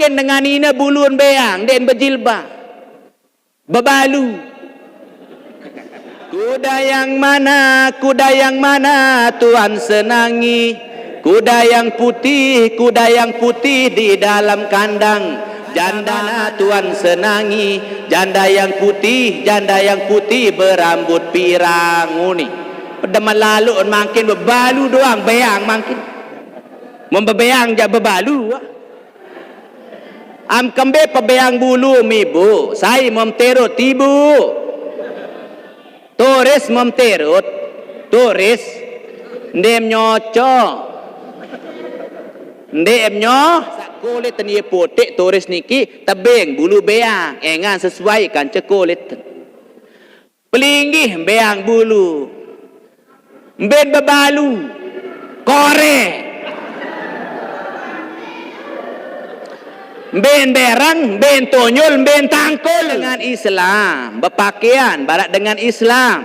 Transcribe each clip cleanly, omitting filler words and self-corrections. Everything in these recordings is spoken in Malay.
makin dengan ina buluan beang dan berjilbab bebalu. Kuda yang mana Tuhan senangi? Kuda yang putih di dalam kandang. Janda Tuhan senangi, janda yang putih berambut pirang ni. Pada lalu makin bebalu doang beang makin. Membebeang je bebalu. Am kembe pebeang bulu ibu, saya memterut ibu. Turis memterut, turis ndem nyocok. Ndem kulit ni potek turis niki tebing bulu beang engan sesuai kan kulit. Pelinggih beang bulu. Ben bebalu. Kore. Ben berang, ben tonyol, ben tangkul dengan Islam, berpakaian barat dengan Islam.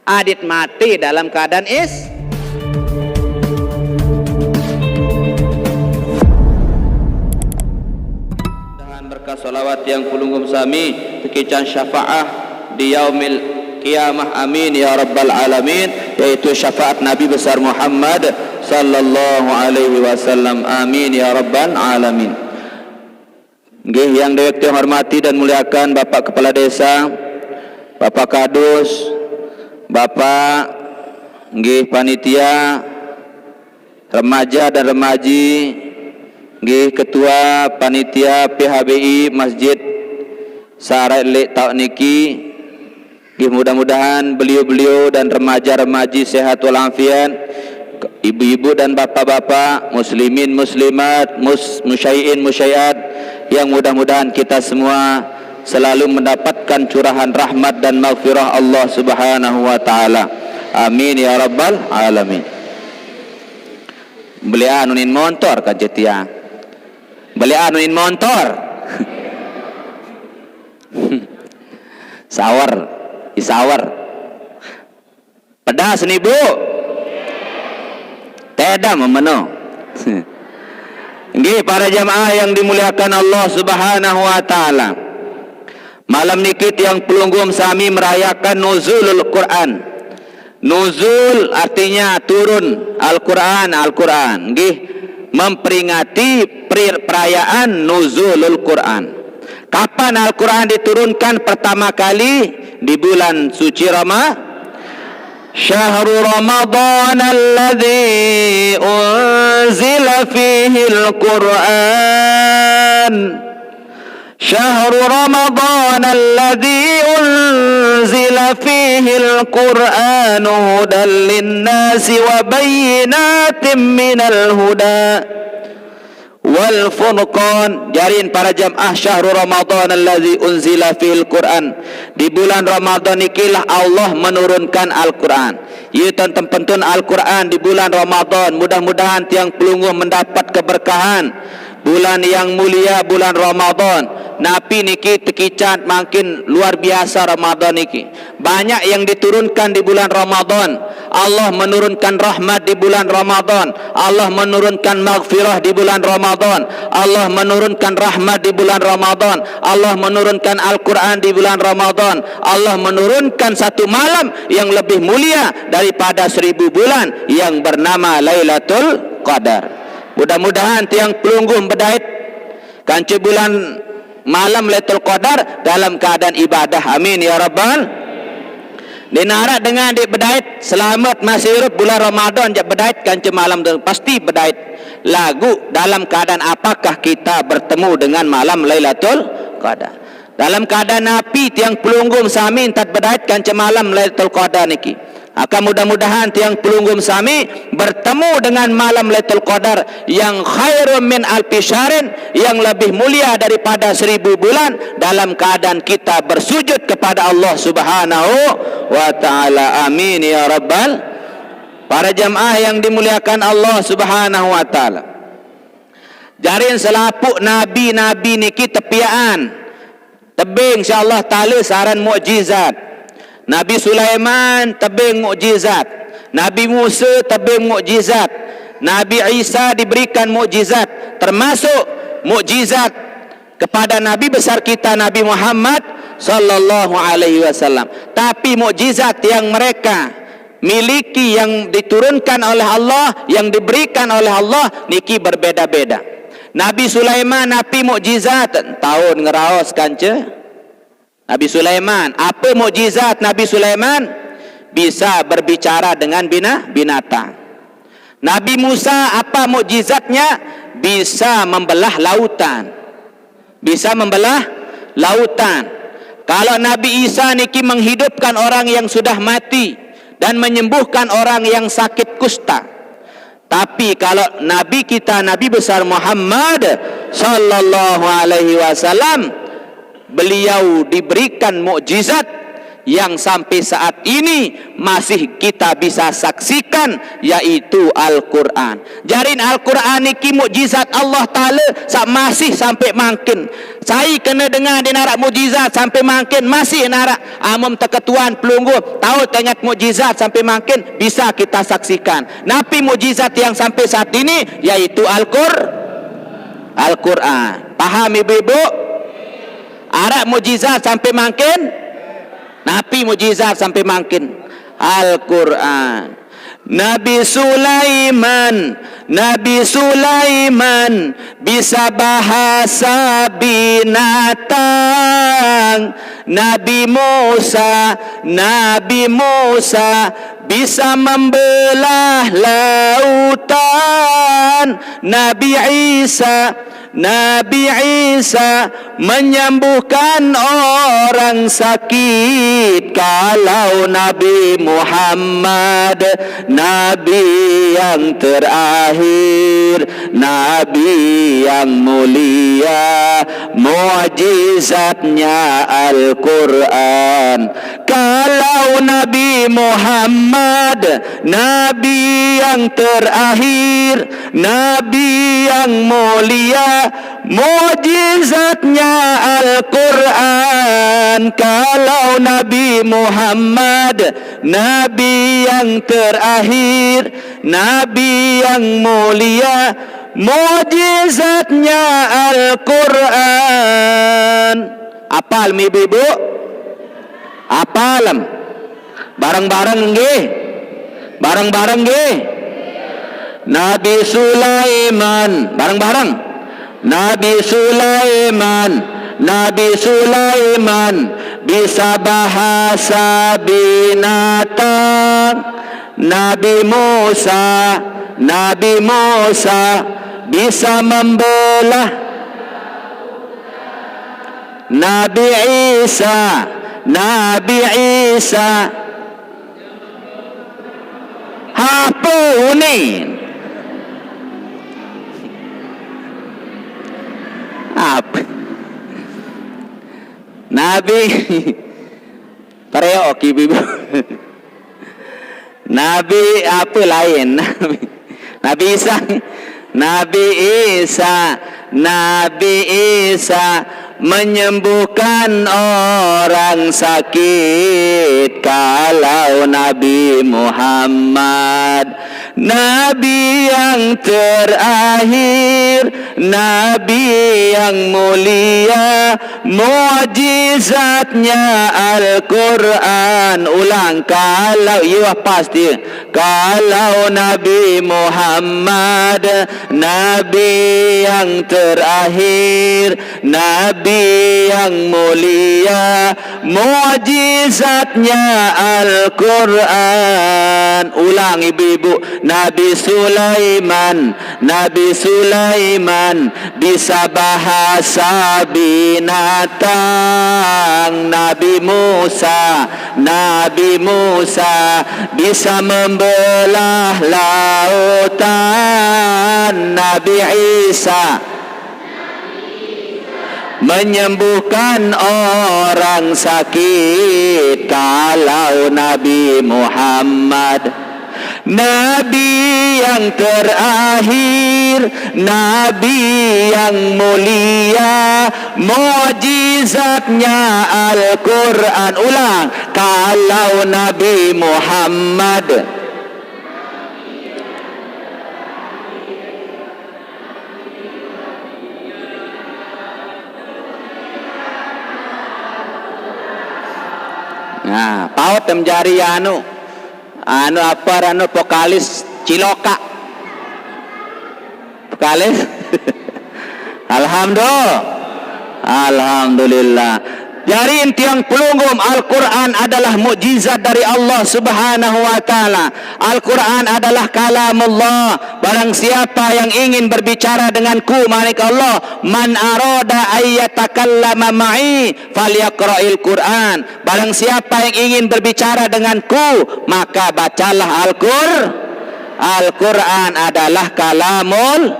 Adit mati dalam keadaan dengan berkah salawat yang kulunggum sami tekican syafaah di yaumil qiyamah, amin ya rabbal alamin, yaitu syafaat Nabi besar Muhammad sallallahu alaihi wasallam, amin ya rabbal alamin. Yang direktur hormati dan muliakan Bapak Kepala Desa, Bapak Kadus, Bapak panitia remaja dan remaji, Ketua Panitia PHBI Masjid Sarai Lek Tauk Niki, mudah-mudahan beliau-beliau dan remaja-remaji sehat walafiat, ibu-ibu dan bapak-bapak, muslimin muslimat, musyai'in musyai'at, yang mudah-mudahan kita semua selalu mendapatkan curahan rahmat dan maghfirah Allah Subhanahu wa taala. Amin ya rabbal alamin. Beli anunin motor kan jetia. Beli anunin motor. Isawar. Pedas nih Bu. Teda memeno. Nggih para jamaah yang dimuliakan Allah Subhanahu wa taala. Malam niki tiang pelunggum sami merayakan nuzulul Quran. Nuzul artinya turun Al-Quran. Nggih memperingati perayaan nuzulul Quran. Kapan Al-Quran diturunkan pertama kali? Di bulan suci Ramadan. Syahrul Ramadan alladzi unzila fihi al-Quran. Syahrul Ramadan alladzi unzila fihi al-Quran hudan lin-nasi wa bayyinatin minal huda wal furqan. Jarin para jamaah, syahrul Ramadan allazi unzila fil Quran, di bulan Ramadan ikilah Allah menurunkan Al-Quran. Ieu tentang Al-Quran di bulan Ramadan. Mudah-mudahan tiang pelungguh mendapat keberkahan bulan yang mulia, bulan Ramadan. Napi niki tekicat makin luar biasa Ramadan niki. Banyak yang diturunkan di bulan Ramadan. Allah menurunkan rahmat di bulan Ramadan. Allah menurunkan maghfirah di bulan Ramadan. Allah menurunkan rahmat di bulan Ramadan. Allah menurunkan Al-Quran di bulan Ramadan. Allah menurunkan satu malam yang lebih mulia daripada 1000 bulan yang bernama Lailatul Qadar. Mudah-mudahan tiang pelungguh berdait kanci bulan malam Lailatul Qadar dalam keadaan ibadah. Amin ya rabbal. Dinarak dengan adik berdait selamat masih hidup bulan Ramadan jak berdait kanci malam tu pasti berdait lagu dalam keadaan apakah kita bertemu dengan malam Lailatul Qadar. Dalam keadaan napi tiang pelunggum sami tak berdait kanci malam Lailatul Qadar niki. Akan mudah-mudahan tiang pelunggum sami bertemu dengan malam Lailatul Qadar yang khairun min alfi syahrin, yang lebih mulia daripada 1000 bulan, dalam keadaan kita bersujud kepada Allah Subhanahu wa taala. Amin ya rabbal. Para jamaah yang dimuliakan Allah Subhanahu wa taala. Jarin selapuk nabi-nabi niki tepiaan. Tebing insyaallah taala saran mukjizat. Nabi Sulaiman tebing mukjizat, Nabi Musa tebing mukjizat, Nabi Isa diberikan mukjizat, termasuk mukjizat kepada Nabi besar kita Nabi Muhammad sallallahu alaihi wasallam. Tapi mukjizat yang mereka miliki, yang diturunkan oleh Allah, yang diberikan oleh Allah niki berbeda-beda. Nabi Sulaiman napi mukjizat tahun ngeraos kanca. Nabi Sulaiman, apa mukjizat Nabi Sulaiman? Bisa berbicara dengan binatang. Nabi Musa, apa mukjizatnya? Bisa membelah lautan. Bisa membelah lautan. Kalau Nabi Isa niki menghidupkan orang yang sudah mati dan menyembuhkan orang yang sakit kusta. Tapi kalau Nabi kita, Nabi besar Muhammad sallallahu alaihi wasallam, beliau diberikan mukjizat yang sampai saat ini masih kita bisa saksikan, yaitu Al-Quran. Jarin Al-Quran niki mukjizat Allah Ta'ala masih sampai makin. Saya kena dengar dia narak mukjizat sampai makin, masih narak amam teketuan pelunggu tahu tengok mukjizat sampai makin bisa kita saksikan. Napi mukjizat yang sampai saat ini yaitu Al-Quran. Paham ibu-ibu? Arak mukjizat sampai makin, napi mukjizat sampai makin Al-Quran. Nabi Sulaiman bisa bahasa binatang. Nabi Musa bisa membelah lautan. Nabi Isa menyembuhkan orang sakit. Kalau Nabi Muhammad, Nabi yang terakhir, Nabi yang mulia, mukjizatnya Al-Quran. Kalau Nabi Muhammad, Nabi yang terakhir, Nabi yang mulia, mukjizatnya Al-Quran. Kalau Nabi Muhammad, Nabi yang terakhir, Nabi yang mulia, mukjizatnya Al-Quran. Apal mi ibu? Apalam? Bareng-bareng nggih? Bareng-bareng nggih? Nabi Sulaiman, bareng-bareng. Nabi Sulaiman bisa bahasa binatang. Nabi Musa bisa membelah. Nabi Isa hapunin apa? Nabi Pareo ibu. Nabi apa lain? Nabi Isa menyembuhkan orang sakit. Kalau Nabi Muhammad, Nabi yang terakhir, Nabi yang mulia, mukjizatnya Al-Quran. Ulang, kalau pasti. Kalau Nabi Muhammad, Nabi yang terakhir, Nabi yang mulia, mukjizatnya Al-Quran. Ulang ibu-ibu. Nabi Sulaiman bisa bahasa binatang. Nabi Musa bisa membelah lautan. Nabi Isa menyembuhkan orang sakit. Kalau Nabi Muhammad, Nabi yang terakhir, Nabi yang mulia, mukjizatnya Al-Quran. Ulang, kalau Nabi Muhammad, Nah, paut menjadi anu apa anu vokalis Ciloka. Vokalis. Alhamdulillah. Jadi tiang pelunggum Al-Quran adalah mukjizat dari Allah Subhanahu wa ta'ala. Al-Quran adalah kalamullah. Barang siapa yang ingin berbicara denganku, malaikat Allah, man arada ayyatakallama ma'i falyaqra'il Quran. Barang siapa yang ingin berbicara denganku, maka bacalah Al-Quran adalah kalamul.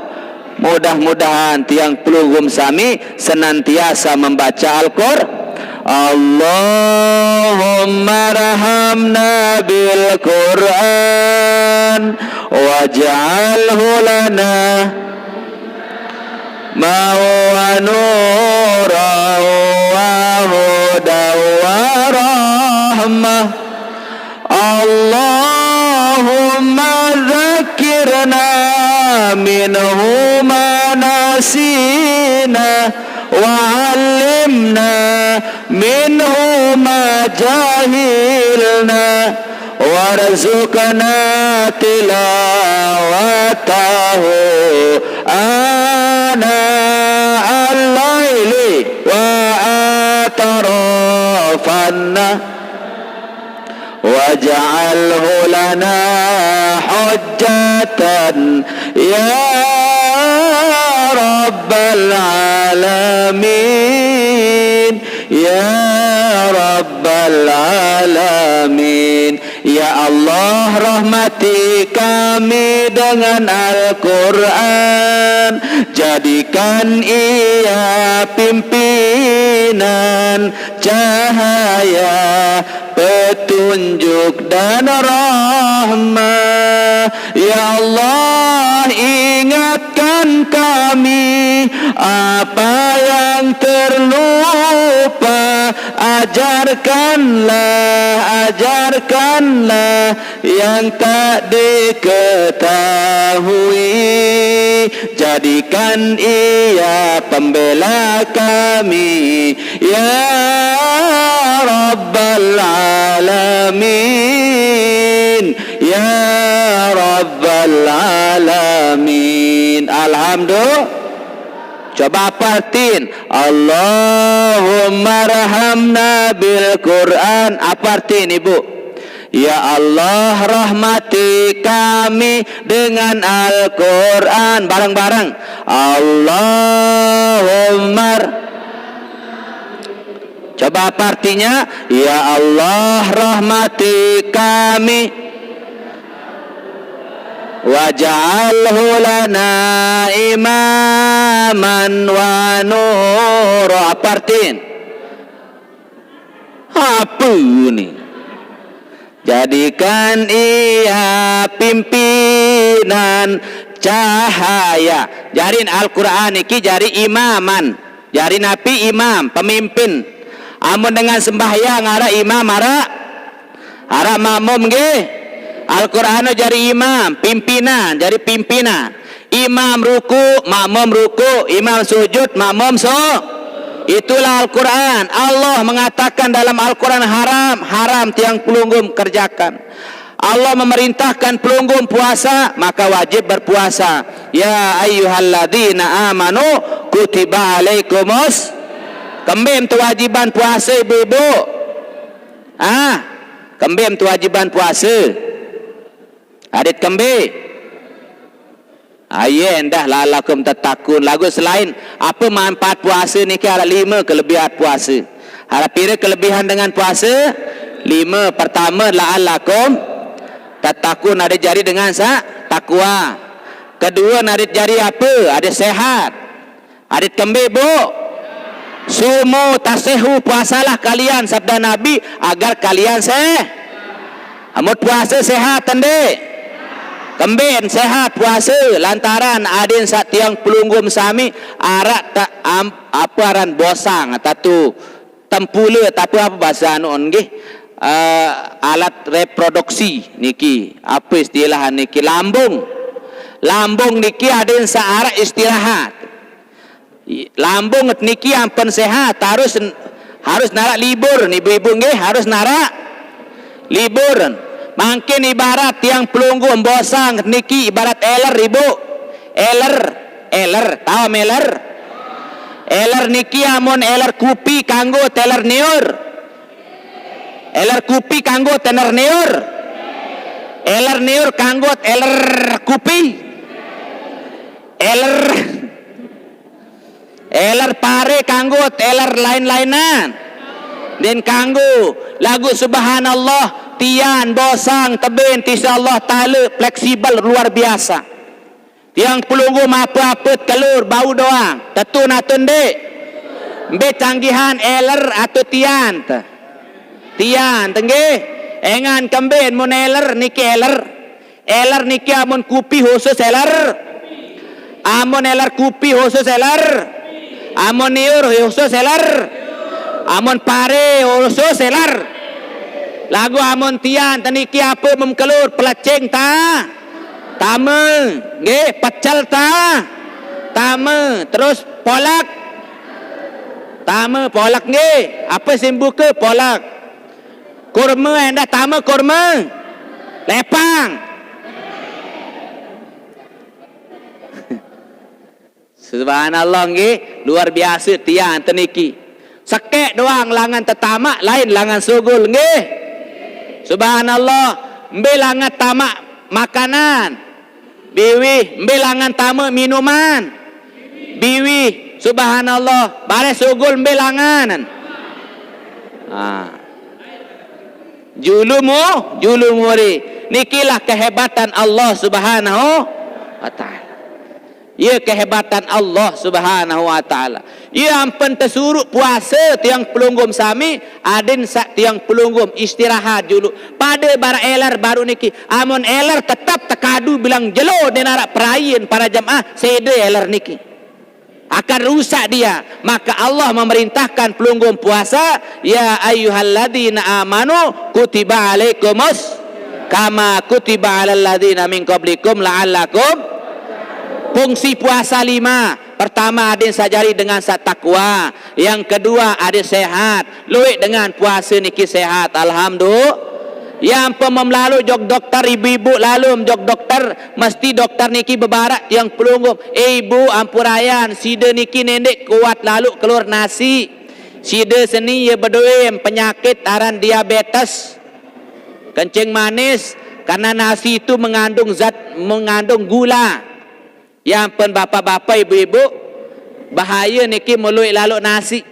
Mudah-mudahan tiang pelunggum sami senantiasa membaca Al-Quran. Allahumma rahamna bil Quran waj'alhu lana ma'wa nuran wa hudan wa rahmah. Allahumma dzakirna minhu ma nasina wa'allimna minhu ma jahilna warzuqna tilawatahu ana al-laili wa atrafanna waj'alhu lana hujjatan ya rabbal alamin, ya rabbal alamin. Ya Allah, rahmati kami dengan Al-Quran, jadikan ia pimpinan cahaya, petunjuk dan rahmah. Ya Allah, ingatkan kami apa yang terlupa, ajarkanlah yang tak diketahui, jadikan ia pembela kami ya rabbal alamin, ya rabbal alamin. Alhamdulillah. Coba partin Allahumma rahamna bil Quran. Apa artiin ibu? Ya Allah, rahmati kami dengan Al-Quran. Bareng-bareng Allahumma. Coba apa artinya? Ya Allah, rahmati kami waj'alhu lana imaman wa nura. Apa artiin? Apa ini? Jadikan ia pimpinan cahaya. Jarin Al-Quran iki jari imaman, jari nabi imam, pemimpin. Amun dengan sembahyang ara imam, ara makmum nggih. Al-Quran jari imam, pimpinan, jari pimpinan. Imam ruku, makmum ruku, imam sujud, makmum itulah Al-Quran. Allah mengatakan dalam Al-Quran haram tiang pelunggum kerjakan. Allah memerintahkan pelunggum puasa, maka wajib berpuasa. Ya ayyuhalladzina amanu kutiba alaikumus. Kembim kewajiban puasa ibu-ibu. Kembim kewajiban puasa. Adit kembi. Ayen dah lalakum tatakun. Lagu selain apa manfaat puasa ni ke ada 5 kelebihan puasa. Harap pira kelebihan dengan puasa? 5. Pertama la'allakum tatakun, ada jari dengan takwa. Kedua adit jari apa? Ada sehat. Adit kembi bu. Sumu tasehu, puasalah kalian sabda Nabi agar kalian amut puasa sehat tende. Kembin sehat puasa lantaran adin sat tiang pelunggum sami arak tak aparan bosang tatu tempule tapi apa bahasa anu nggih alat reproduksi niki apa istilah niki lambung niki adin saarak istirahat lambung niki ampun sehat harus harus narak libur nih ibu-ibu nggih, harus narak libur. Mungkin ibarat tiang pelunggu bosang niki ibarat eler ibu. Eler, tahu meler? Eler niki amun eler kupi kanggo teler niur. Eler kupi kanggo teler niur. Eler niur kanggo eler kupi. Eler pare kanggo eler lain-lainan. Dan kanggo lagu subhanallah tian bosang teben tisya Allah taala fleksibel luar biasa. Tiang pelunggu apa-apa telur bau doang. Tentu natun dek. Be canggihan eler atau tian. Tian tengge. Engan kemben mun eler niki eler. Eler niki amun kupi khusus eler. Amun eler kupi khusus eler. Amun niur khusus eler. Amun pare khusus eler. Lagu amun tian teniki apa memkelur pelaceng ta. Tama, nggih, pecel ta. Tama, terus polak. Tama, polak nggih. Apa simbu ke polak? Kurma anda tama kurma. Lepang. Subhanallah nggih, luar biasa tiang teniki. Sekek doang langan tetama, lain langan sugul nggih. Subhanallah, mbe langan tamak makanan. Biwi, mbelangan tamu minuman. Biwi, subhanallah, bare sugul mbelangan. Julumuri. Nikilah kehebatan Allah Subhanahu wa taala. Ya kehebatan Allah Subhanahu wa taala. Ya ampun tersuruh puasa tiang pelunggum sami, adin sak tiang pelunggum istirahat dulu. Pada bara eler baru niki. Amun eler tetap tekadu bilang jelo dan arak perayin para jamaah sede eler niki. Akan rusak dia. Maka Allah memerintahkan pelunggum puasa, ya ayyuhalladzina amanu kutiba alaikumus kama kutiba alal ladzina min qablikum la'allakum. Fungsi puasa 5. Pertama ada sajari dengan sat takwa. Yang kedua ada sehat. Luik dengan puasa niki sehat. Alhamdulillah. Yang pemem lalu jog dokter ibu-ibu lalu jog dokter mesti dokter niki bebarak yang pelunggum. Ibu ampurayan sida niki nendek kuat lalu keluar nasi. Sida seni ya berdoa penyakit aran diabetes. Kencing manis karena nasi itu mengandung gula. Yang pen bapak-bapak ibu-ibu bahaya niki meluik lalu nasi.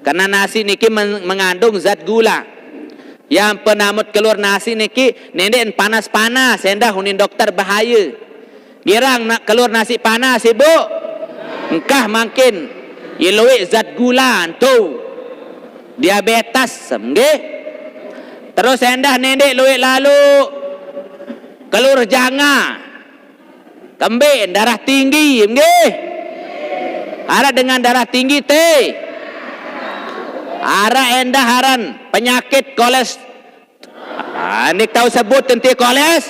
Karena nasi niki mengandung zat gula. Yang penamut keluar nasi niki nendek panas-panas endah hunin dokter bahaya. Girang nak keluar nasi panas ibu. Engkah makin iluik zat gula tu. Diabetes nggih. Terus endah nendek luik lalu keluar janga. Kembin darah tinggi nggih. Ara dengan darah tinggi teh. Ara endah haran penyakit koles. Nik tahu sebut tentang koles?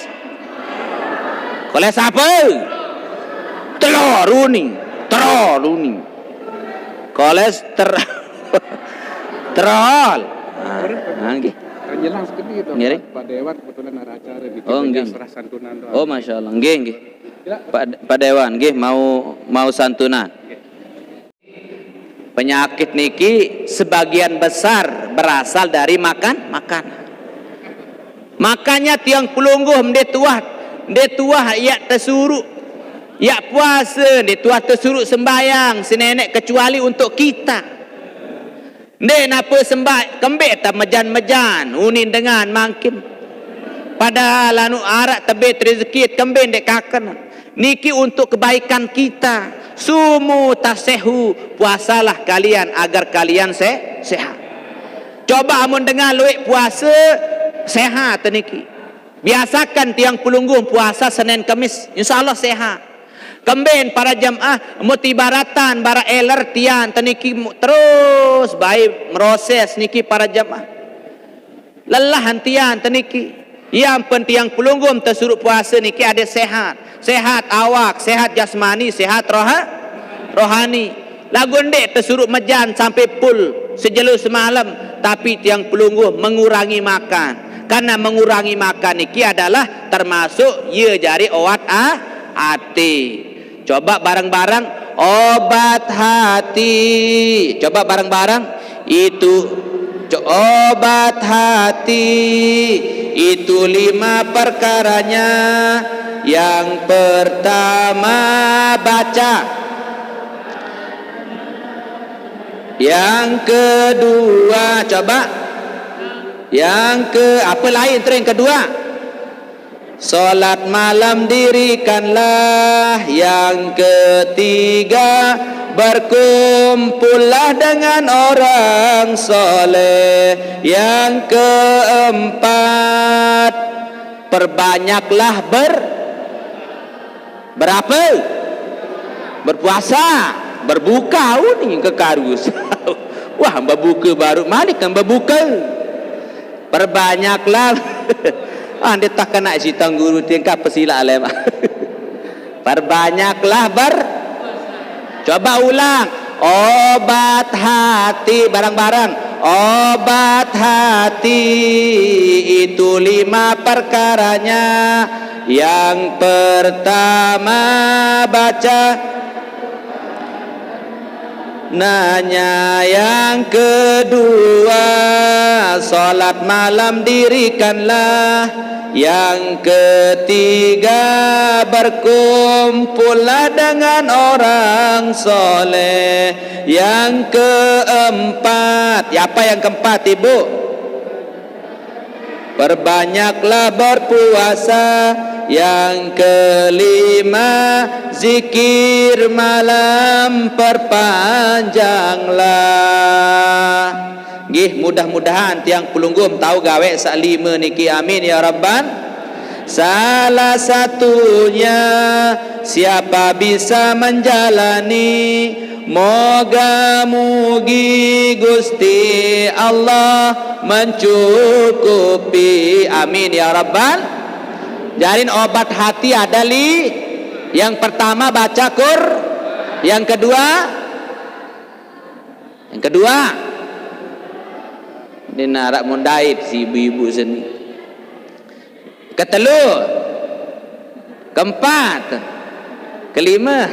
Koles apa? Teluruni. Kolesterol. Nggih. Jelang sedikit dong. Pak Dewan kebetulan ada acara di serah santunan doang. Oh masyaallah, nggih. Pak Dewan nggih mau santunan. Penyakit niki sebagian besar berasal dari makan. Makanya tiang pelungguh dia tuah ya tersuruh ya puasa, dia tuah tersuruh sembayang si nenek kecuali untuk kita. Nen apa sembah kembek tak mejan unin dengan makin pada lanu arak tebet rezeki kembek dek kakan niki untuk kebaikan kita. Sumu tasehu, puasalah kalian agar kalian sehat. Coba amun dengar luik puasa sehat niki. Biasakan tiang pelungguh puasa Senin Kamis, insyaallah sehat. Kemben para jamaah mutibaratan bara eler tian teniki terus baik meroses niki para jamaah. Lelah hantian teniki. Yang penting pelunggum tersuruh puasa niki ada sehat. Sehat awak, sehat jasmani, sehat rohani. Lagu ndek tersuruh mejan sampai pul sejelur semalam, tapi tiang pelungguh mengurangi makan. Karena mengurangi makan niki adalah termasuk ye jari obat hati. Coba bareng-bareng obat hati. Coba bareng-bareng itu obat hati itu 5 perkaranya. Yang pertama baca, yang kedua coba, apa lain terus yang kedua? Solat malam dirikanlah. Yang ketiga berkumpullah dengan orang soleh. Yang keempat perbanyaklah berapa? Berpuasa, berbuka ni kekarus. Wah, berbuka baru malik kan berbuka. Perbanyaklah. Dia tak kena si guru tingkap pesila alam. Perbanyaklah coba ulang. Obat hati bareng-bareng. Obat hati itu 5 perkaranya. Yang pertama baca, nanya. Yang kedua salat malam dirikanlah. Yang ketiga berkumpullah dengan orang soleh. Yang keempat, apa yang keempat ibu? Perbanyaklah berpuasa. Yang kelima zikir malam perpanjanglah. Gih, mudah-mudahan tiang pelunggum tahu gawe sak 5 niki, amin ya rabban. Salah satunya siapa bisa menjalani, moga mugi Gusti Allah mencukupi, amin ya rabbal. Jarin obat hati ada yang pertama baca yang kedua ini narak mundait si ibu-ibu sini. Ketelu, keempat, kelima.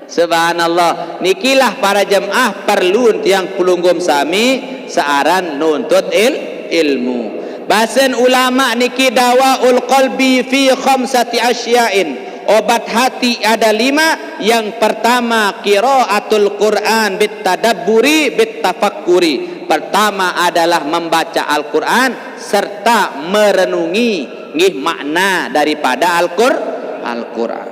Subhanallah, nikilah para jemaah perlu tiang pelunggum sami searan nuntut ilmu. Bahasan ulama niki dawaul qalbi fi khamsati asya'in. Obat hati ada 5. Yang pertama qiraatul Quran bit tadabburi bit tafakkuri. Pertama adalah membaca Al-Quran serta merenungi makna daripada Al-Quran.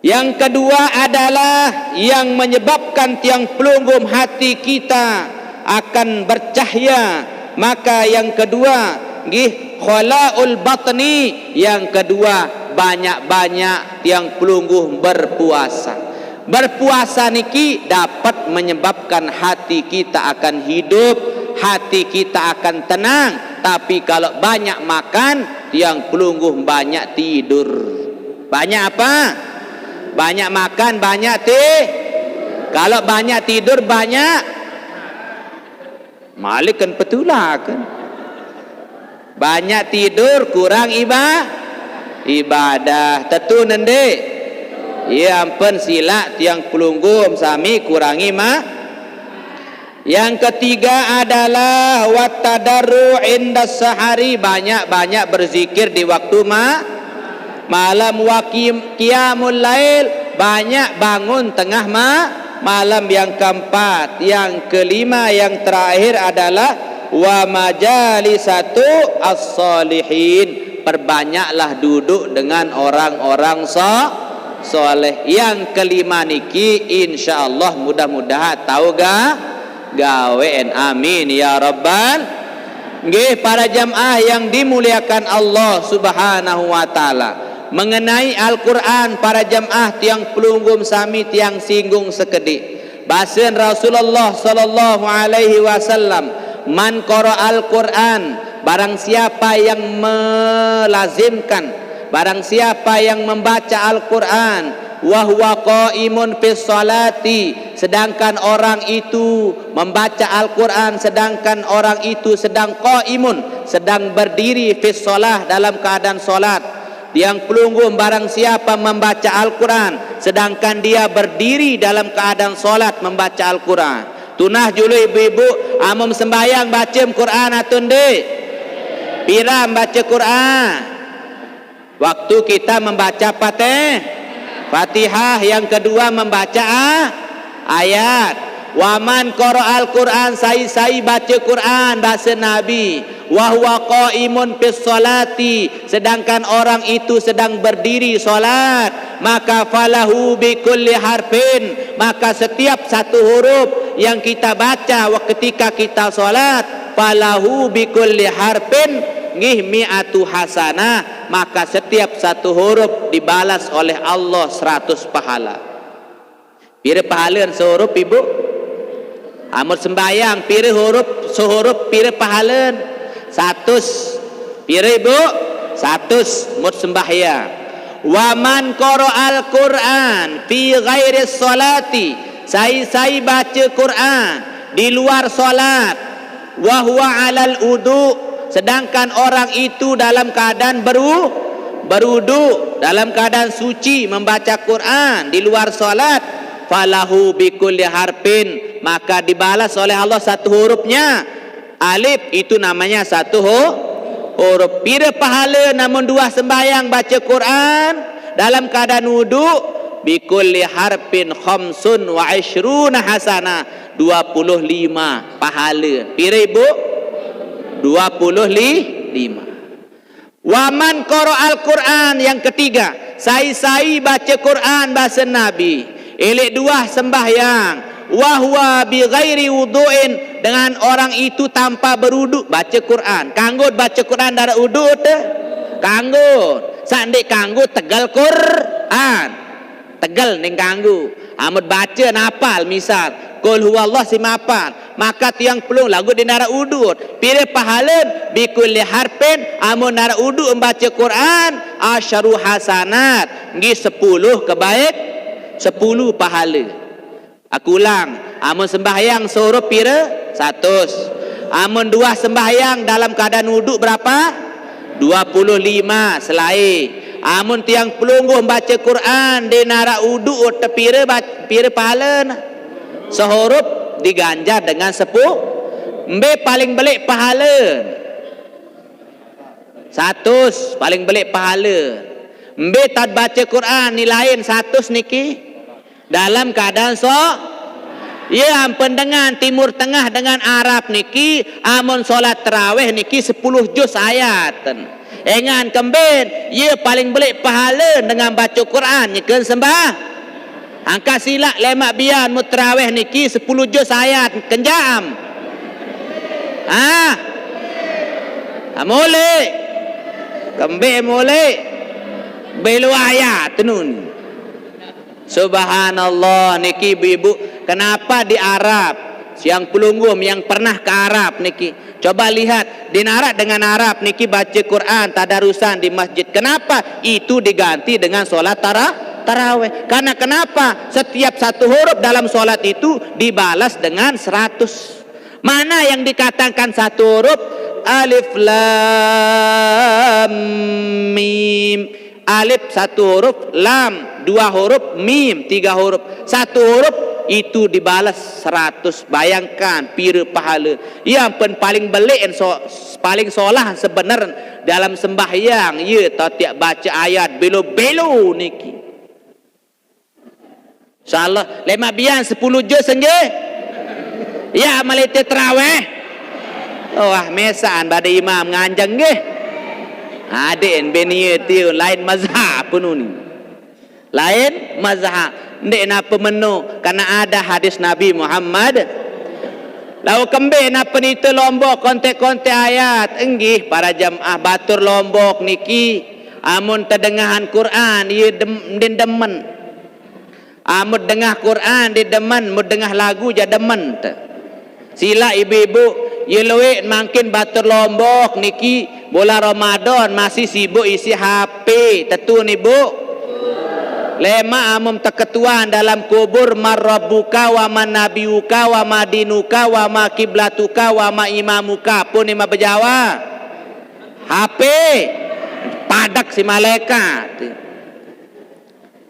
Yang kedua adalah yang menyebabkan tiang pelunggum hati kita akan bercahaya. Maka yang kedua khalaul batni. Yang kedua banyak-banyak tiang pelungguh berpuasa. Berpuasa niki dapat menyebabkan hati kita akan hidup, hati kita akan tenang. Tapi kalau banyak makan, tiang pelungguh banyak tidur. Banyak apa? Banyak makan, banyak kalau banyak tidur, banyak malik kan petulah kan. Banyak tidur, kurang ibadah. Tentu nende. Ya ampun, sila tiang pelunggum sami kurangi Yang ketiga adalah wattadarru indas sahari. Banyak-banyak berzikir di waktu malam. Wa qiyamul lail. Banyak bangun tengah malam. Yang keempat. Yang kelima, yang terakhir adalah wa majalisatu as-salihin. Perbanyaklah duduk dengan orang-orang soleh. Yang kelima niki insyaallah mudah-mudahan tahu gawean, amin ya rabbal. Nggih, para jamaah yang dimuliakan Allah Subhanahu wa taala, mengenai Al-Qur'an para jamaah tiang pelunggum sami tiang singgung sekedik. Bahasan Rasulullah sallallahu alaihi wasallam, man qara Al-Qur'an, barang siapa yang melazimkan, barang siapa yang membaca Al-Quran, wa huwa qaimun fis salati, sedangkan orang itu membaca Al-Quran, sedangkan orang itu sedang qaimun, sedang berdiri fi shalah, dalam keadaan solat. Yang pelunggu barang siapa membaca Al-Quran sedangkan dia berdiri dalam keadaan solat membaca Al-Quran. Tunah julu ibu-ibu, amum sembahyang baca Quran atau ndek? Piram baca Quran. Waktu kita membaca Fatihah, yang kedua membaca ayat. Waman qara'al Quran, sai baca Quran bahasa Nabi, wa huwa qaimun fis salati, sedangkan orang itu sedang berdiri solat, maka falahu bi kulli harfin, maka setiap satu huruf yang kita baca ketika kita solat, falahu bi kulli harfin ngih mi'atu hasanah, maka setiap satu huruf dibalas oleh Allah 100 pahala. Pira pahala sehuruf ibu? Amut sembayang pira huruf sehuruf pira pahala? 100. Pira ibu? 100 mut sembahyang. Wa man qara'al Quran fi ghairi sholati, sai baca Quran di luar solat, wa huwa 'alal wudu, sedangkan orang itu dalam keadaan berudu, dalam keadaan suci membaca Quran di luar solat, falahu bikulli harfin, maka dibalas oleh Allah satu hurufnya. Alif itu namanya satu huruf. Pira pahala namun dua sembahyang baca Quran dalam keadaan wudu, bikulli harfin khamsun wa ishruna hasanah, 25 pahala. Pira ibu? 25. Waman qara'al Quran, yang ketiga, sai baca Quran bahasa Nabi, elek dua sembahyang, wa huwa bi ghairi wudu'in, dengan orang itu tanpa berwuduk baca Quran. Kanggo baca Quran darah wuduk te? Kanggo. Sandik kanggo tegal Quran. Tegal ning kanggo. Amut baca napal misal qul huwallah simapal, maka tiang pelung lagu di nara udut pire pahala bi kulli harfin, amun nara udut membaca Quran asyaru hasanat, ngi 10 kebaik 10 pahala. Aku ulang, amun sembahyang suruh pira 100, amun dua sembahyang dalam keadaan wuduk berapa? 25 selai. Amun tiang pelungguh baca Quran di nara uduk tepira pira pahala, sehuruf diganjar dengan 10. Mbe paling belik pahala 100, paling belik pahala. Mbe tak baca Quran ni lain 100 niki dalam keadaan ya ampun, dengan Timur Tengah dengan Arab niki amun solat tarawih niki 10 juz ayat. Engan kembin ya paling belik pahala dengan baca Quran nyekeun sembah. Angka silak lemak bian mutrawih niki 10 juz ayat kenjam. Mule kembe mule belu ayat nun. Subhanallah niki ibu, kenapa di Arab yang pelunggum yang pernah ke Arab niki, coba lihat di Arab dengan Arab niki baca Quran tadarusan di masjid, kenapa itu diganti dengan solat tarawih? Karena kenapa? Setiap satu huruf dalam solat itu dibalas dengan 100. Mana yang dikatakan satu huruf? Alif lam mim. Alif satu huruf, lam dua huruf, mim tiga huruf. Satu huruf itu dibalas 100. Bayangkan pira pahala. Yang paling belik paling solah sebenarnya dalam sembahyang ya tiap baca ayat belo-belo niki. InsyaAllah lemak bian 10 juz nggih. Ya malite tarawih. Wah mesan pada imam nganjang nggih. Aden beniyati lain mazhab pun ni. Lain mazhab. Ndek napa menu karena ada hadis Nabi Muhammad. Lau kembe napa itu Lombok kontek-kontek ayat enggih para jamaah batur Lombok niki amun terdengahan Quran ieu demen. Amun dengah Quran di demen, mud dengah lagu ja demen. Sila ibu-ibu ye luwe mangkin batur Lombok niki bola Ramadan masih sibuk isi HP tetu ni bu. lema amum terketuan dalam kubur marrabbuka wa man nabiyuka wa madinuka wa ma kiblatuka wa ma imamuka pun ima berjawab HP padak si malaikat.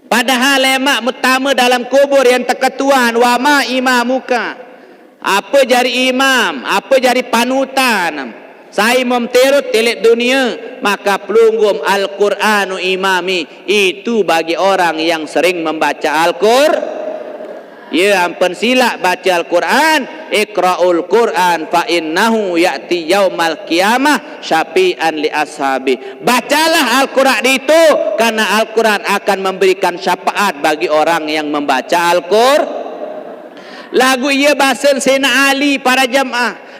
Padahal lemak utama dalam kubur yang terketuan wa ma imamuka. Apa jari imam, apa jari panutan. Saya memterut telik dunia, maka pelunggum Al-Quranu imami. Itu bagi orang yang sering membaca Al-Qur'an. Ya, ampun sila baca Al-Quran. Iqra'ul Quran fa innahu ya'ti yaumal qiyamah syafi'an li ashabi. Bacalah Al-Quran itu, karena Al-Quran akan memberikan syafaat bagi orang yang membaca Al-Quran. Lagu ia bahasa Sayyidina Ali para jamaah.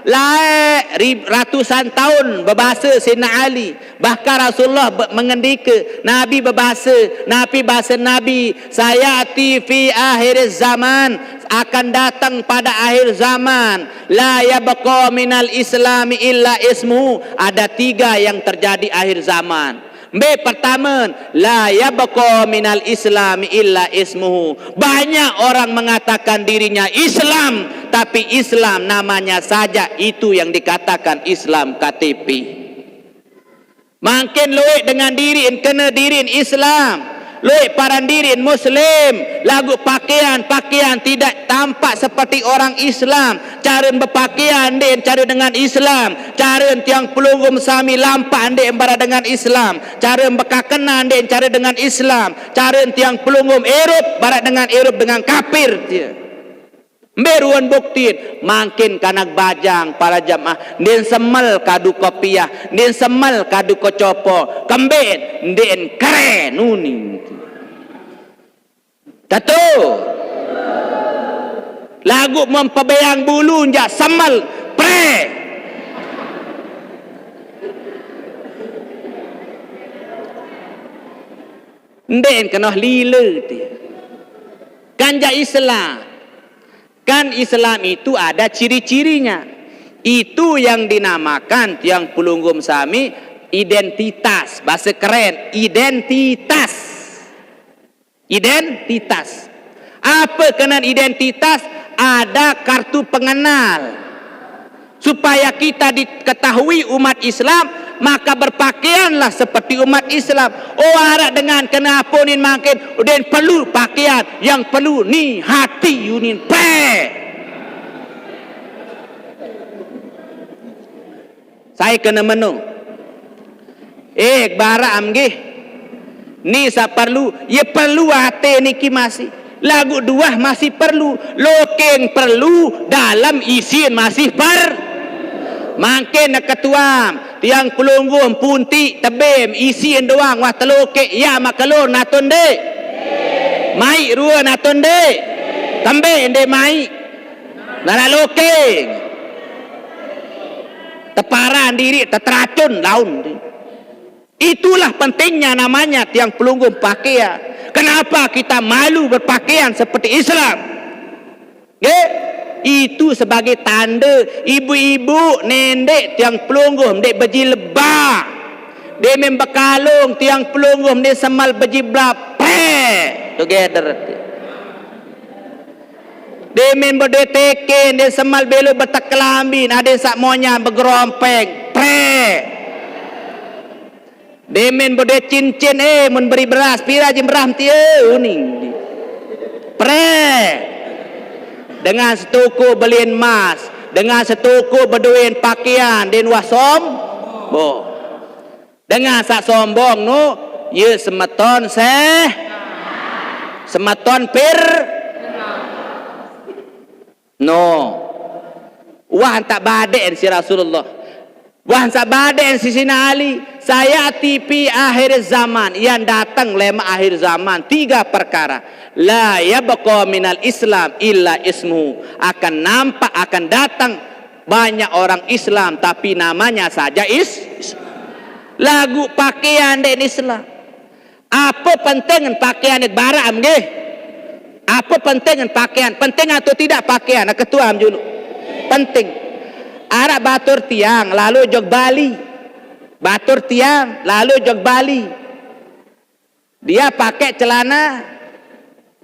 Ratusan tahun berbahasa Sayyidina Ali. Bahkan Rasulullah mengendika, Nabi berbahasa, Nabi bahasa Nabi, sayati fi akhir zaman, akan datang pada akhir zaman, la yabqa minal islami illa ismu. Ada 3 yang terjadi akhir zaman. Pertama, la yabqa minal islami illa ismuhu. Banyak orang mengatakan dirinya Islam, tapi Islam namanya saja, itu yang dikatakan Islam KTP. Makin luik dengan diriin, kena diriin Islam, luik paran diriin Muslim. Lagu pakaian tidak tampak seperti orang Islam. Cara berpakaian dia cara dengan Islam. Cara tiang pelunggum sami lampak dia bara dengan Islam. Cara berkakenan dia cara dengan Islam. Cara tiang pelunggum Eropa bara dengan Eropa dengan kafir dia. Beruan bukti makin kanak bajang para jamaah din semal kadu kopiah, din semal kadu kocopo, kembet din keren nuni. Tato lagu memperbayang bulu nja semal pre. Den kena lila dia. Ganja Islam. Kan Islam itu ada ciri-cirinya. Itu yang dinamakan tiang pelunggum sami identitas. Bahasa keren, identitas. Identitas. Apa kenan identitas? Ada kartu pengenal. Supaya kita diketahui umat Islam, maka berpakaianlah seperti umat Islam. Oh, harap dengan kenapa ni makin dan perlu pakaian yang perlu ni hati yunin pe. Saya kena menu. Bara amgih. Ni sa perlu, ya perlu hati niki masih. Lagu 2 masih perlu, lokeng perlu, dalam isin masih makin nak ketuam tiang pelunggum punti tebem isian doang wah teloke ya makalor naton de mai rua naton de tambe de mai nara lokeng teparan diri teracun daun. Itulah pentingnya namanya tiang pelunggum pakaian. Kenapa kita malu berpakaian seperti Islam? Itu sebagai tanda ibu-ibu nendek tiang pelunggum dek berjilbab, dia membekalung tiang pelunggum dia semal berjilbab together. Dia memberdeteken dia semal belu bertakelambin, ada sak monya bergerompeng dia berde cincin memberi beras pira jim beras tiu uning dengan setuku beliin emas, dengan setuku berduin pakaian den wasom boh. Dengan sak sombong nu ye semeton semeton no wah tak baden si Rasulullah, wah tak baden si Sina Ali. Saya tipi akhir zaman yang datang lema akhir zaman 3 perkara. La yabqa minal Islam illa ismu. Akan nampak, akan datang banyak orang Islam tapi namanya saja lagu pakaian den Islam. Apa penting pakaian it baram nggih? Apa penting pakaian? Penting atau tidak pakaian? Ketua dulu. Penting. Arab batur tiang lalu jog Bali. Batur tiang lalu jog Bali. Dia pakai celana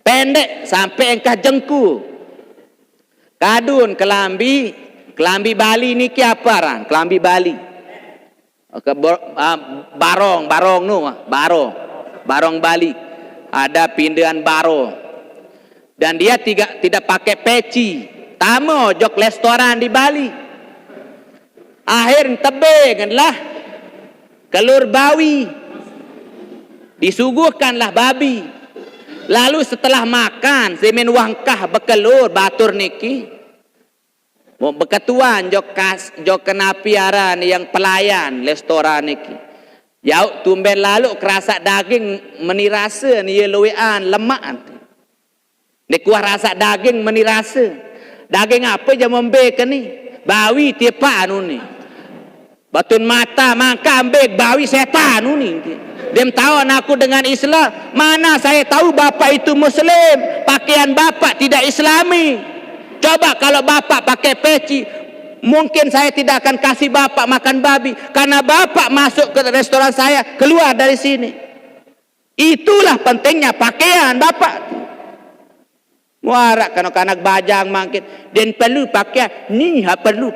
pendek sampai engkah jengku. Kadun kelambi Bali ni ki apa ran? Kelambi Bali. Barong nu, barong Bali. Ada pindahan barong. Dan dia tidak pakai peci. Tamu jok restoran di Bali. Akhir tebing lah kelur bawi. Disuguhkanlah babi. Lalu setelah makan semen wangkah bekelur batur niki. Mau beketuan jok kenapiaran yang pelayan restoran niki. Yau tumben lalu kerasa daging menirasa ni luwean lemak nanti. Ni kuah rasa daging menirasa. Daging apa je membek ni? Bawi tiapa anu ni. Batun mata maka ambek bawi setan anu ni. Dia tahu aku dengan Islam. Mana saya tahu bapa itu Muslim. Pakaian bapa tidak Islami. Coba kalau bapa pakai peci, mungkin saya tidak akan kasih bapa makan babi. Karena bapa masuk ke restoran saya, keluar dari sini. Itulah pentingnya pakaian bapa. Muarak kanak-kanak bajang mangkin. Dan perlu pakaian. Ni perlu.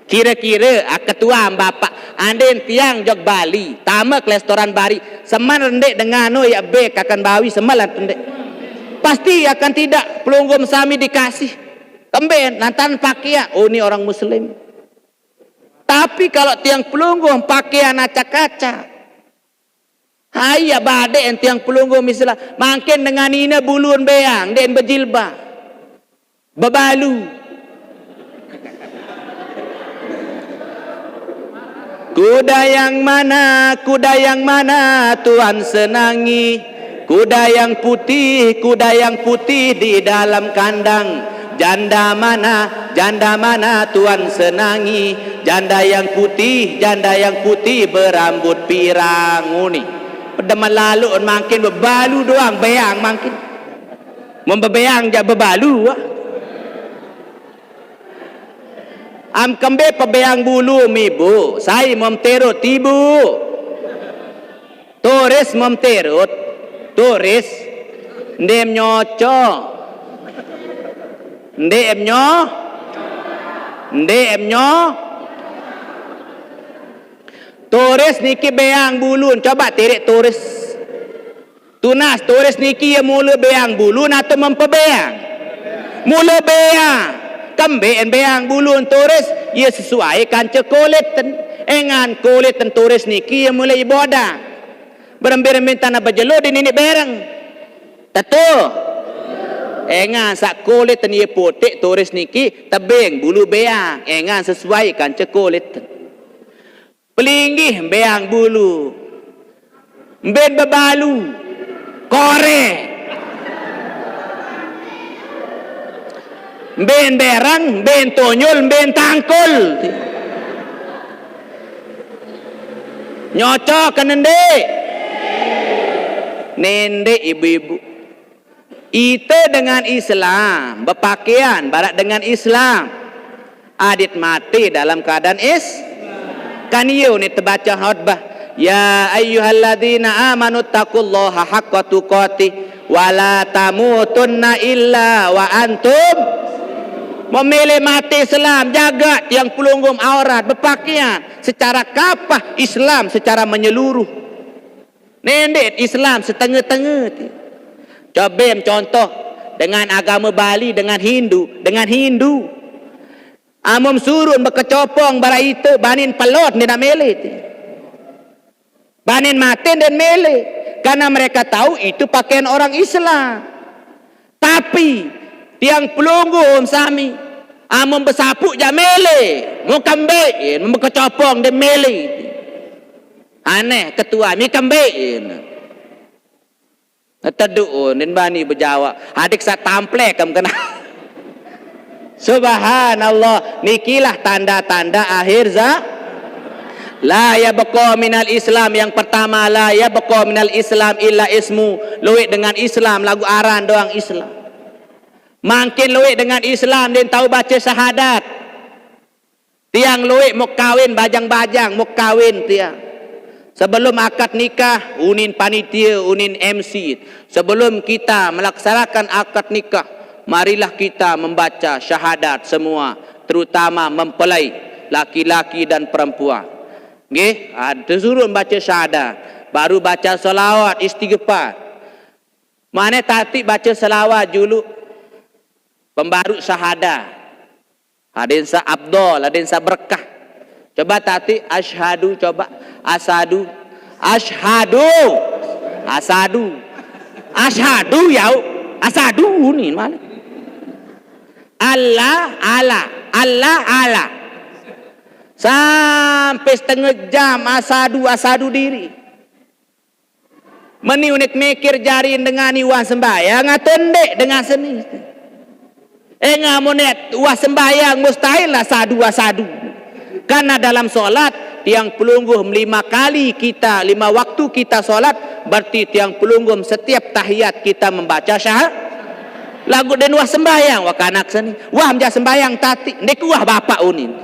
Kira-kira ketua bapak anden tiang jog Bali tamak restoran Bali seman rendek dengan no ya bek akan bawi semalan rendek pasti akan tidak pelunggum sami dikasih kemben lantaran pakaian. Oh ni orang Muslim. Tapi kalau tiang pelunggum pakaian acak-acak hayya bade en tiang pelunggum Islam makin dengan ina buluan beang den berjilbab bebalu. Kuda yang mana Tuhan senangi? Kuda yang putih di dalam kandang. Janda mana Tuhan senangi? Janda yang putih berambut pirang ni. Pada lalu makin bebalu doang beang makin. Membebeang ja bebalu. Am kembe pebeang bulu mi bu. Saya memterut ibu. Turis memterut. Turis. Ndem nyoco. Ndem nyo. Turis niki beang bulun. Coba tirik turis. Tunas turis niki ya mula beang bulun atau mempebeang. Mula beang. Kemben beang bulun turis ia sesuai kanca kulit engan kulit turis niki ia mulai ibadah berembir-embir tanah bajelo di nini bereng tentu engan sak kulit ia potek turis niki tebing bulu beang engan sesuai kanca kulit pelinggih beang bulu ben bebalu korek ben berang, ben tonyol, ben tangkul. Nyocok kan nende ibu-ibu. Itu dengan Islam, berpakaian barat dengan Islam. Adit mati dalam keadaan kan iyo ni terbaca khutbah. Ya ayyuhalladzina amanu taqullaha haqqa tuqatih wa la tamutunna illa wa antum memilih mati Islam, jaga yang pelunggum aurat, berpakaian secara kapah Islam secara menyeluruh. Nendet Islam setengah-tengah. Coba contoh dengan agama Bali dengan Hindu. Amum surun berkecopong bara itu banin pelot ni nak melih. Banin matin dan melih karena mereka tahu itu pakaian orang Islam. Tapi tiang pelunggum sami amum bersapuk ja mele mau kambein mau kecopong de mele aneh ketua mi kambein teduun den bani berjawab adik sa tamplek kam kena subhanallah nikilah tanda-tanda akhir la yabqa minal Islam. Yang pertama la yabqa minal Islam illa ismu. Luit dengan Islam lagu aran doang Islam. Makin luik dengan Islam dan tahu baca syahadat. Tiang luik mau kawin bajang-bajang mau kawin tiang. Sebelum akad nikah, unin panitia, unin MC. Sebelum kita melaksanakan akad nikah, marilah kita membaca syahadat semua, terutama mempelai laki-laki dan perempuan. Nggih, disuruh membaca syahadat, baru baca selawat istighfar. Mana tati baca selawat dulu, pembaru syahadat. Ada yang sa abdol, ada yang sa berkah. Coba tati asyhadu, coba asadu, asyhadu, asadu, asyhadu ya, asadu ni mana? Allah, Allah, Allah, Allah. Sampai setengah jam asadu, asadu diri. Meni unik mikir jari dengan iwan sembahyang atendek dengan seni. Ngamonet wah sembahyang mustahil lah asadu, asadu. Karena dalam solat tiang pelungguh 5 kali kita 5 waktu kita solat, berarti tiang pelungguh setiap tahiyat kita membaca syahadat. Lagu dan wah sembahyang wah kanak seni. Wah menja sembahyang tati nek wah bapak unin.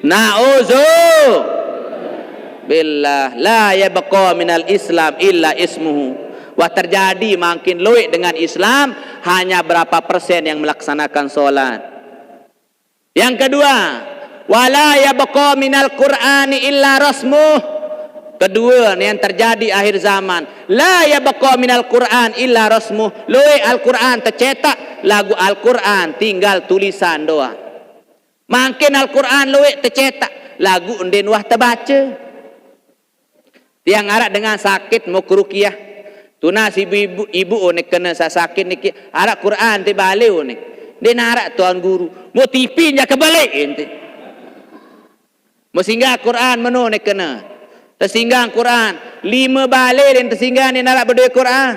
Na'uzu billah la yabqa minal Islam illa ismuhu. Wah terjadi makin loik dengan Islam hanya berapa persen yang melaksanakan solat. Yang kedua, wala yabqa minal Qur'ani illa rasmuh. Kedua yang terjadi akhir zaman, la yabqa minal Qur'an illa rasmuh. Loik Al-Qur'an tercetak, lagu Al-Qur'an tinggal tulisan doa. Makin Al-Qur'an loik tercetak, lagu undin wah terbaca. Tiang arak dengan sakit mau kerukiah. Tunas ibu nek kena sakit nek arak Quran te balik nek. Dia narak tuan guru. Mau tipi nya kebalik ente. Mau singgah Quran meno nek kena. Tersinggah Quran 5 balik dan tersinggah ni narak berdua Quran.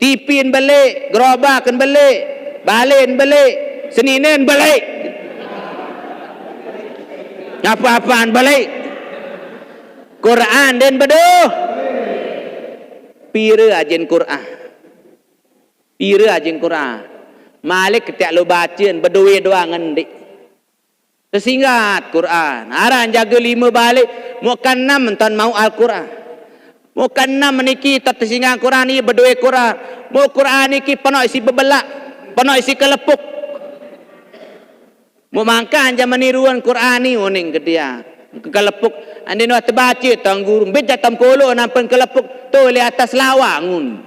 Tipin balik, gerobakan balik, balen balik, seninen balik. Apa-apaan balik. Quran dan beduh. Pira ajen Quran. Pira ajen Quran. Malik ketiak lo bacian berdua doang ngendik. Tersinggat Quran. Aran jaga 5 balik. Mukan 6 entan mau Al-Quran. Mukan 6 meniki tak tersinggat Quran ni berdua Quran. Mu Quran ni penuh isi bebelak. Penuh isi kelepuk. Mu makan zaman niruan Quran ni uning kedia. Kelepuk. Andin waktu baca tang guru. Beja tam kolo nampan kelepuk. Tu li atas lawang.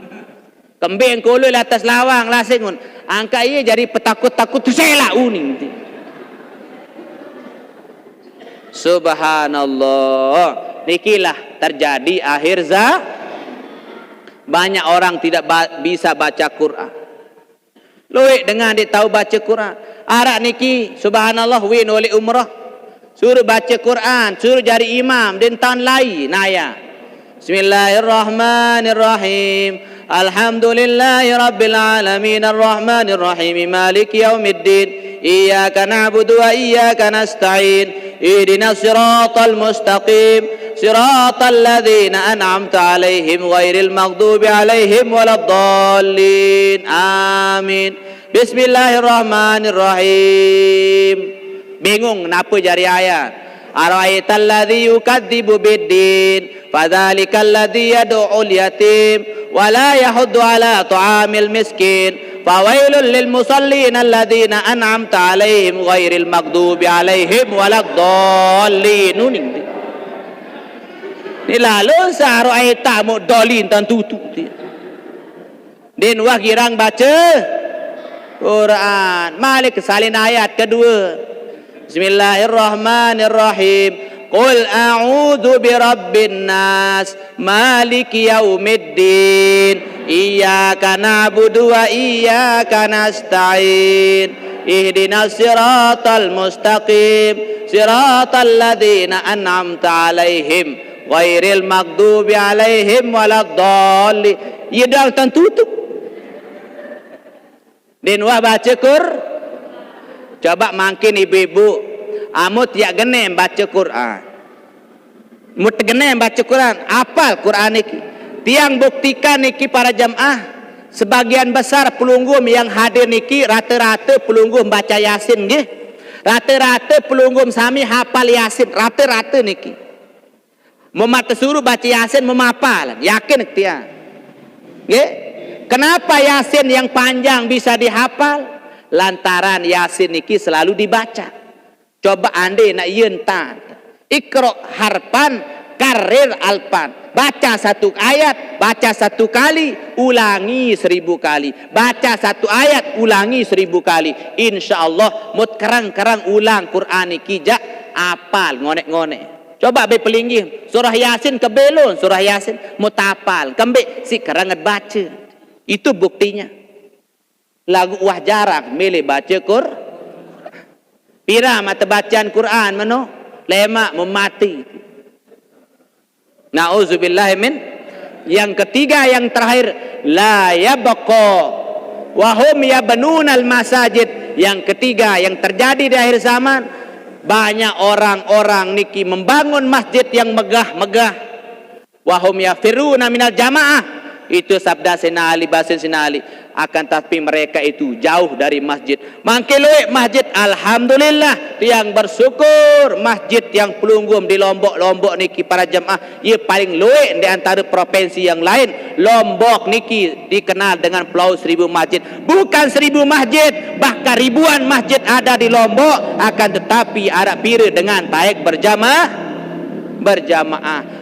Kembing kolo li atas lawang. Lasing. Angka ia jadi petakut-takut tu selak uning. Subhanallah. Nikilah terjadi akhir zaman. Banyak orang tidak bisa baca Quran. Loik dengan dia tahu baca Quran. Arak niki subhanallah win oleh umrah. Suruh baca Quran, suruh jadi imam dan tahun lain naya. Bismillahirrahmanirrahim. Alhamdulillahi rabbil alamin arrahmanir rahim maliki yaumiddin. Iyyaka na'budu wa iyyaka nasta'in. Ihdinas siratal mustaqim. Siratal ladzina an'amta 'alaihim ghairil maghdubi 'alaihim waladdallin. Amin. Bismillahirrahmanirrahim. Bingung kenapa jari ayat. Ara'aital ladzi yukadzibu biddin fadzalikal ladzi yad'ul yatim wa la yahuddu 'ala ta'amil miskin fawailul lil musallin alladzina an'amta 'alaihim ghairil maghdubi 'alaihim waladdallin. Ni lalu sa ara'aita mu dolin tan tutu. Din wah girang baca Quran. Malik salin ayat kedua. Bismillahirrahmanirrahim. Qul a'udzu birabbin nas maliki yaumiddin iyyaka na'budu wa iyyaka nasta'in ihdinas siratal mustaqim siratal ladzina an'amta 'alaihim ghairil maghdubi 'alaihim waladdallin. Ia dah tertutup. Dan wah baca Quran. Coba makin ibu-ibu amut ya genem baca Quran. Mut genem baca Quran, apal Quran niki. Tiang buktikan niki para jamaah, sebagian besar pelunggum yang hadir niki rata-rata pelunggum baca Yasin nggih. Rata-rata pelunggum sami hafal Yasin, rata-rata niki. Memat suruh baca Yasin memapal, yakin dia. Nggih? Kenapa Yasin yang panjang bisa dihafal? Lantaran Yasin niki selalu dibaca. Coba ande nak yentan. Iqra harpan karir alpan. Baca satu ayat, baca satu kali, ulangi 1000 kali. Baca satu ayat, ulangi 1000 kali. InsyaAllah mut kerang-kerang ulang Quran niki jak apal ngonek-ngonek. Coba be pelinggih surah Yasin kebelon, surah Yasin mutapal, kembik si kerangat baca. Itu buktinya. Lagu wah jarak milih baca Quran. Pira mata bacaan Quran mano? Lemak memati. Nauzubillah min. Yang ketiga yang terakhir, la yabqa wa hum yabnunal masajid. Yang ketiga yang terjadi di akhir zaman, banyak orang-orang niki membangun masjid yang megah-megah. Wa hum yafiruna minal jamaah. Itu sabda Sayyidina Ali, bahasa Sayyidina Ali. Akan tapi mereka itu jauh dari masjid. Mangke luik masjid, alhamdulillah. Yang bersyukur masjid yang pelunggum di Lombok niki para jemaah, ia paling luik di antara provinsi yang lain. Lombok niki dikenal dengan Pulau 1000 masjid. Bukan 1000 masjid, bahkan ribuan masjid ada di Lombok. Akan tetapi ada pira dengan baik berjamaah.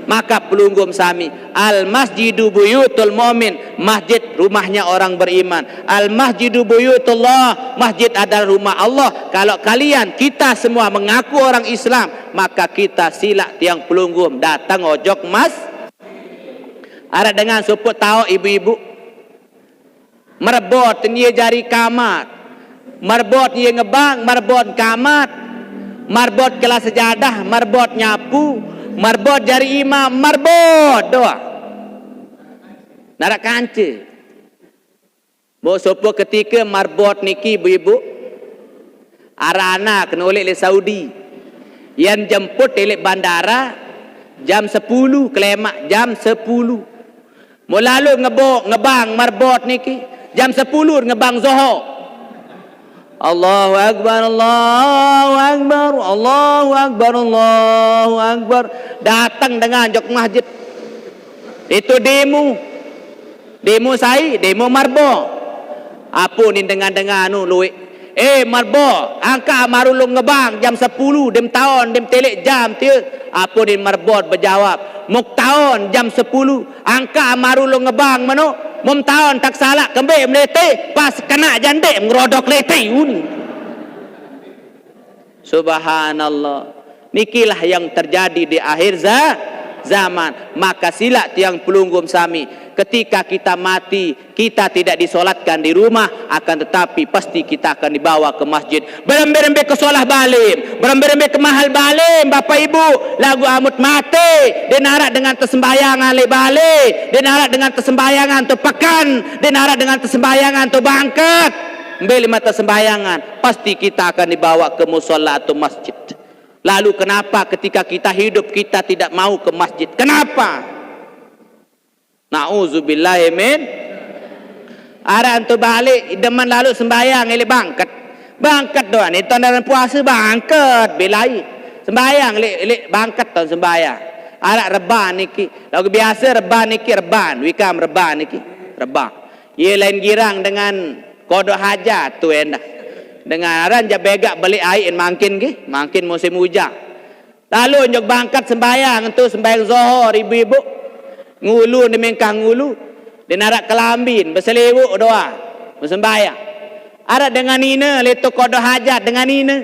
Maka pelunggum sami, al masjidu buyutul mu'min, masjid rumahnya orang beriman. Al masjidu buyutullah, masjid adalah rumah Allah. Kalau kalian kita semua mengaku orang Islam, maka kita sila tiang pelunggum datang ojok mas. Ada dengan suput tahu ibu-ibu merebot dia jari kamat, merebot dia ngebang, merebot kamat, merebot kelas sejadah, merebot nyapu, marbot jari imam, marbot doa. Narak kanca. Bo sopo ketika marbot niki ibu-ibu, arana kena oleh le Saudi. Yang jemput elek bandara jam 10, kelemak jam 10. Mo lalu ngebang marbot niki jam 10 ngebang Zohor. Allahu Akbar, Allahu Akbar, Allahu Akbar, Allahu Akbar. Datang dengan jok masjid. Itu demo. Demo saya, demo marbo. Apa ni dengan anu luik. Marbo, angka marulung ngebang jam 10, dem tahun, dem telek jam dia. Apa ni marbot berjawab. Muk tahun jam 10, angka marulung ngebang mano? Mum tahun tak salah kembali melete pas kena jandek ngerodok lete uni. Subhanallah. Nikilah yang terjadi di akhir zaman. Maka sila tiang pelunggum sami, ketika kita mati kita tidak disolatkan di rumah, akan tetapi pasti kita akan dibawa ke masjid. Berembe-rembe ke solah balim, berembe-rembe ke mahal balim. Bapak ibu lagu amut mati denarak dengan tersembayangan le balik, denarak dengan tersembayangan tu pekan, denarak dengan tersembayangan tu bangkat. Beli mata sembayangan, pasti kita akan dibawa ke musola atau masjid. Lalu kenapa ketika kita hidup kita tidak mau ke masjid? Kenapa? Nauzubillahi min. Ara antu balik deman lalu sembayang ele bangkat. Bangkat doan itu dalam puasa bangkat belai. Sembayang ele bangkat tahun sembayang. Ara reban niki. Lagu biasa reban niki reban, wikam reban niki. Reban. Ye lain girang dengan kodok hajat tu endah. Dengan aran ja begak balik air makin ke, makin musim hujan. Lalu njok bangkat sembayang tu sembayang Zohor ibu-ibu. Ngulu ni mengkah ngulu. Dia narak kelambin berselewuk doa. Bersembayang. Ada dengan ina leto kodok hajat dengan ina.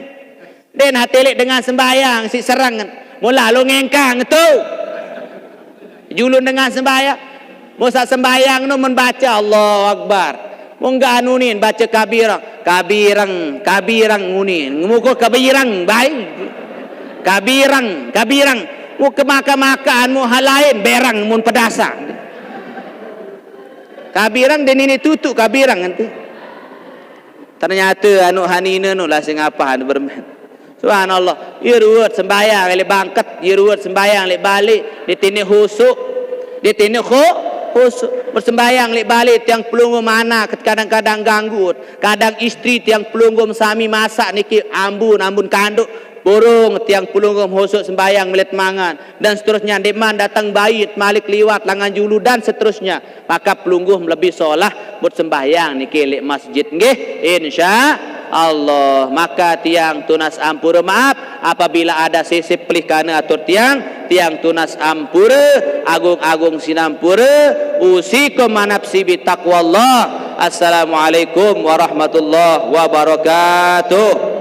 Dia nak telik dengan sembayang si serangan. Mula lu ngengkang tu. Julun dengan sembayang. Musa sembayang nu membaca Allahu Akbar. Mungga anunin baca kabirang ngunin ngumukul kabirang baik kabirang mu kemaka-makaan mu halain berang mun pedasa kabirang dan ini tutup kabirang nanti ternyata anu hanina nu lah sing apa anu bermain. Subhanallah, ia ruwet sembayang le bangkat, ia ruwet sembayang le balik, dia tini khusuk, dia tini bersembayang lek balik tiang pelunggu mana kadang-kadang ganggu, kadang istri tiang pelunggu sami masak niki ambun kanduk burung tiang pelunggu hosok sembayang melet mangan dan seterusnya, deman datang bait malik liwat langan julu dan seterusnya, maka pelunggu lebih solah buat sembayang niki lek masjid nggih insyaallah. Maka tiang tunas ampura maaf apabila ada sisip pelih kana atur tiang tunas ampura agung-agung sinampura usikum manapsi bi taqwallah. Assalamualaikum warahmatullahi wabarakatuh.